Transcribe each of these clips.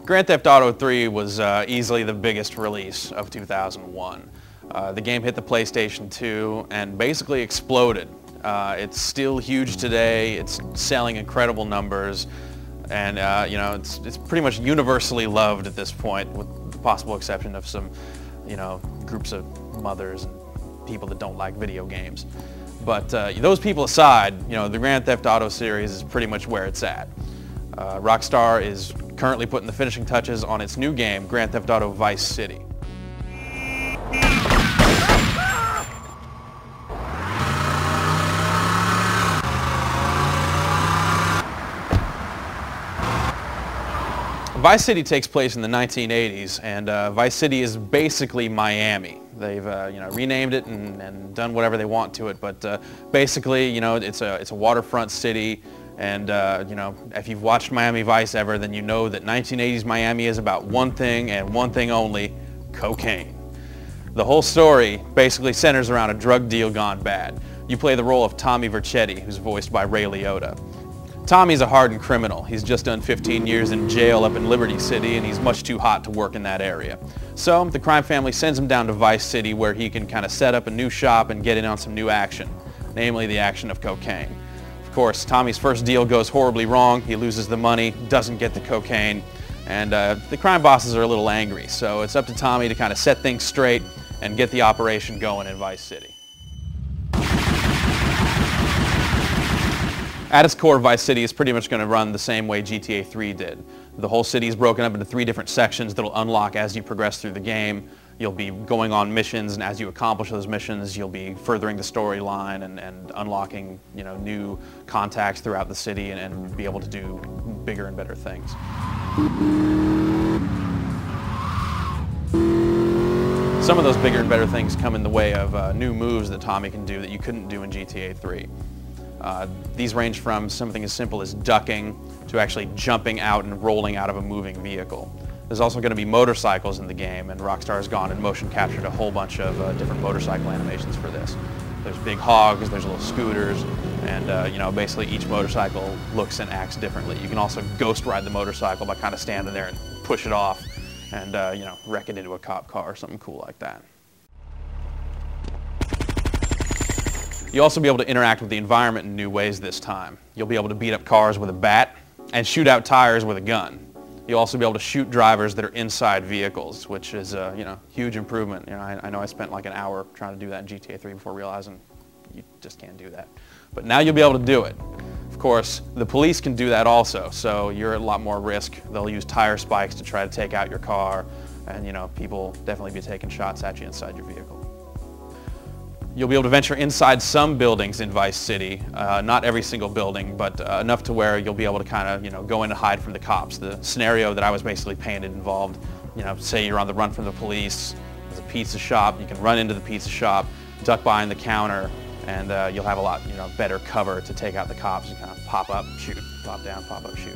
Grand Theft Auto 3 was easily the biggest release of 2001. The game hit the PlayStation 2 and basically exploded. It's still huge today. It's selling incredible numbers, and you know, it's pretty much universally loved at this point, with the possible exception of some, you know, groups of mothers and people that don't like video games. But those people aside, you know, the Grand Theft Auto series is pretty much where it's at. Rockstar is currently putting the finishing touches on its new game, Grand Theft Auto Vice City. Vice City takes place in the 1980s, and Vice City is basically Miami. They've you know, renamed it and done whatever they want to it, but basically, you know, it's a waterfront city. And you know, if you've watched Miami Vice ever, then you know that 1980s Miami is about one thing and one thing only: cocaine. The whole story basically centers around a drug deal gone bad. You play the role of Tommy Vercetti, who's voiced by Ray Liotta. Tommy's a hardened criminal. He's just done 15 years in jail up in Liberty City, and he's much too hot to work in that area. So the crime family sends him down to Vice City, where he can kind of set up a new shop and get in on some new action, namely the action of cocaine. Of course, Tommy's first deal goes horribly wrong. He loses the money, doesn't get the cocaine, and the crime bosses are a little angry. So it's up to Tommy to kind of set things straight and get the operation going in Vice City. At its core, Vice City is pretty much going to run the same way GTA 3 did. The whole city is broken up into 3 different sections that will unlock as you progress through the game. You'll be going on missions, and as you accomplish those missions, you'll be furthering the storyline and unlocking, you know, new contacts throughout the city and be able to do bigger and better things. Some of those bigger and better things come in the way of new moves that Tommy can do that you couldn't do in GTA 3. These range from something as simple as ducking to actually jumping out and rolling out of a moving vehicle. There's also going to be motorcycles in the game, and Rockstar has gone and motion captured a whole bunch of different motorcycle animations for this. There's big hogs, there's little scooters, and you know, basically each motorcycle looks and acts differently. You can also ghost ride the motorcycle by kind of standing there and push it off and you know, wreck it into a cop car or something cool like that. You'll also be able to interact with the environment in new ways this time. You'll be able to beat up cars with a bat and shoot out tires with a gun. You'll also be able to shoot drivers that are inside vehicles, which is a you know, huge improvement. You know, I know I spent like an hour trying to do that in GTA 3 before realizing you just can't do that. But now you'll be able to do it. Of course, the police can do that also, so you're at a lot more risk. They'll use tire spikes to try to take out your car, and you know, people definitely be taking shots at you inside your vehicle. You'll be able to venture inside some buildings in Vice City, not every single building, but enough to where you'll be able to kind of, you know, go in and hide from the cops. The scenario that I was basically painted involved, you know, say you're on the run from the police, there's a pizza shop, you can run into the pizza shop, duck behind the counter, and you'll have a lot, you know, better cover to take out the cops. You kind of pop up, shoot, pop down, pop up, shoot.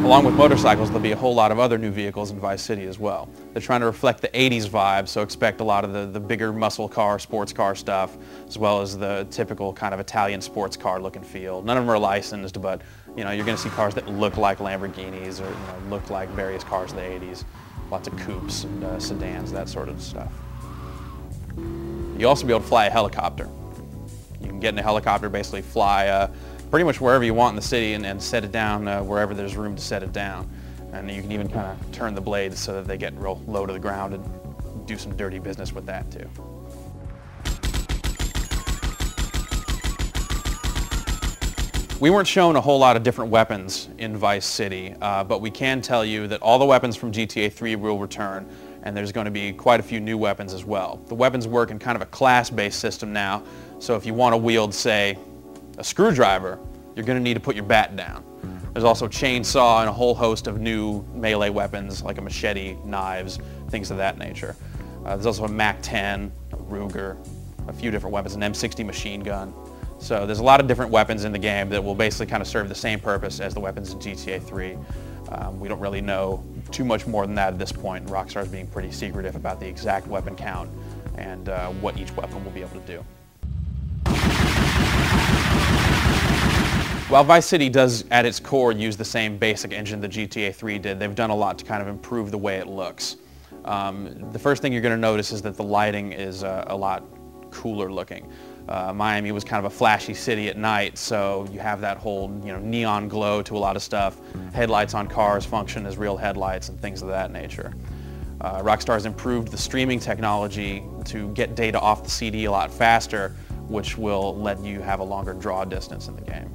Along with motorcycles, there'll be a whole lot of other new vehicles in Vice City as well. They're trying to reflect the 80s vibe, so expect a lot of the bigger muscle car, sports car stuff, as well as the typical kind of Italian sports car look and feel. None of them are licensed, but you know, you're going to see cars that look like Lamborghinis or you know, look like various cars of the 80s. Lots of coupes and sedans, that sort of stuff. You'll also be able to fly a helicopter. You can get in a helicopter, basically fly pretty much wherever you want in the city and set it down wherever there's room to set it down. And you can even kind of turn the blades so that they get real low to the ground and do some dirty business with that too. We weren't shown a whole lot of different weapons in Vice City, but we can tell you that all the weapons from GTA 3 will return, and there's going to be quite a few new weapons as well. The weapons work in kind of a class-based system now, so if you want to wield, say, a screwdriver, you're going to need to put your bat down. There's also a chainsaw and a whole host of new melee weapons like a machete, knives, things of that nature. There's also a MAC-10, a Ruger, a few different weapons, an M60 machine gun. So there's a lot of different weapons in the game that will basically kind of serve the same purpose as the weapons in GTA 3. We don't really know too much more than that at this point. Rockstar's being pretty secretive about the exact weapon count and what each weapon will be able to do. While Vice City does, at its core, use the same basic engine that GTA 3 did, they've done a lot to kind of improve the way it looks. The first thing you're going to notice is that the lighting is a lot cooler looking. Miami was kind of a flashy city at night, so you have that whole neon glow to a lot of stuff. Headlights on cars function as real headlights and things of that nature. Rockstar's improved the streaming technology to get data off the CD a lot faster, which will let you have a longer draw distance in the game.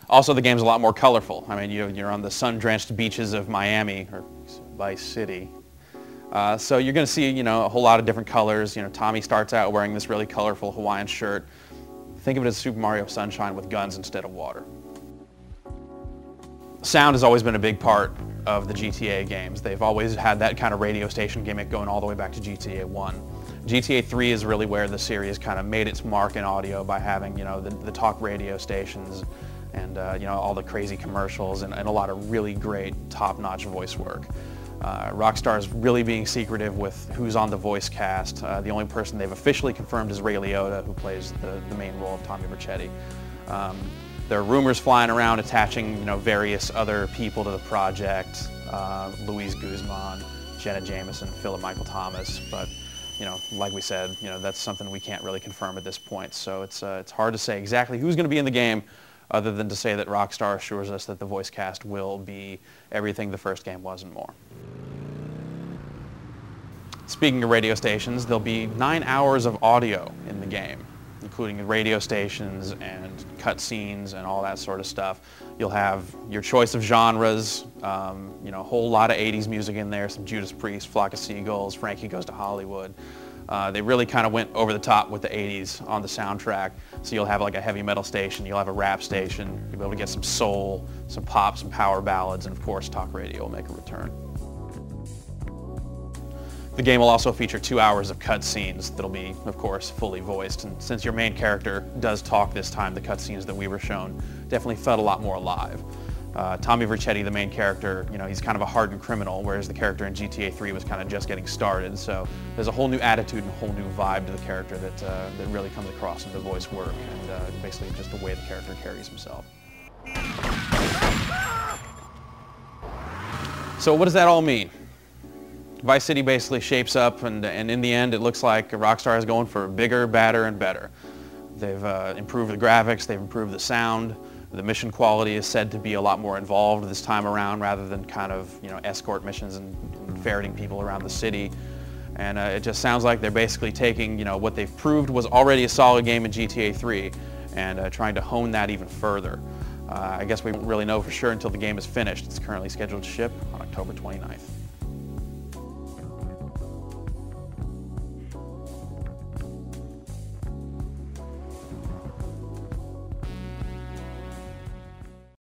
Also, the game's a lot more colorful. I mean, you're on the sun-drenched beaches of Miami, or Vice City. So you're going to see, a whole lot of different colors. Tommy starts out wearing this really colorful Hawaiian shirt. Think of it as Super Mario Sunshine with guns instead of water. Sound has always been a big part of the GTA games. They've always had that kind of radio station gimmick going all the way back to GTA 1. GTA 3 is really where the series kind of made its mark in audio by having, the talk radio stations and, all the crazy commercials and a lot of really great top-notch voice work. Rockstar's really being secretive with who's on the voice cast. The only person they've officially confirmed is Ray Liotta, who plays the main role of Tommy Vercetti. There are rumors flying around attaching, various other people to the project, Luis Guzman, Jenna Jameson, Philip Michael Thomas, but, like we said, that's something we can't really confirm at this point, so it's hard to say exactly who's going to be in the game, other than to say that Rockstar assures us that the voice cast will be everything the first game was and more. Speaking of radio stations, there'll be 9 hours of audio in the game, including radio stations and cutscenes and all that sort of stuff. You'll have your choice of genres, a whole lot of 80s music in there, some Judas Priest, Flock of Seagulls, Frankie Goes to Hollywood. They really kind of went over the top with the 80s on the soundtrack. So you'll have like a heavy metal station, you'll have a rap station, you'll be able to get some soul, some pop, some power ballads, and of course talk radio will make a return. The game will also feature 2 hours of cutscenes that'll be, of course, fully voiced. And since your main character does talk this time, the cutscenes that we were shown definitely felt a lot more alive. Tommy Vercetti, the main character, he's kind of a hardened criminal, whereas the character in GTA 3 was kind of just getting started. So there's a whole new attitude and a whole new vibe to the character that really comes across in the voice work and basically just the way the character carries himself. So what does that all mean? Vice City basically shapes up, and in the end, it looks like Rockstar is going for bigger, badder, and better. They've improved the graphics, they've improved the sound. The mission quality is said to be a lot more involved this time around, rather than kind of escort missions and ferreting people around the city. And it just sounds like they're basically taking what they've proved was already a solid game in GTA 3 and trying to hone that even further. I guess we won't really know for sure until the game is finished. It's currently scheduled to ship on October 29th.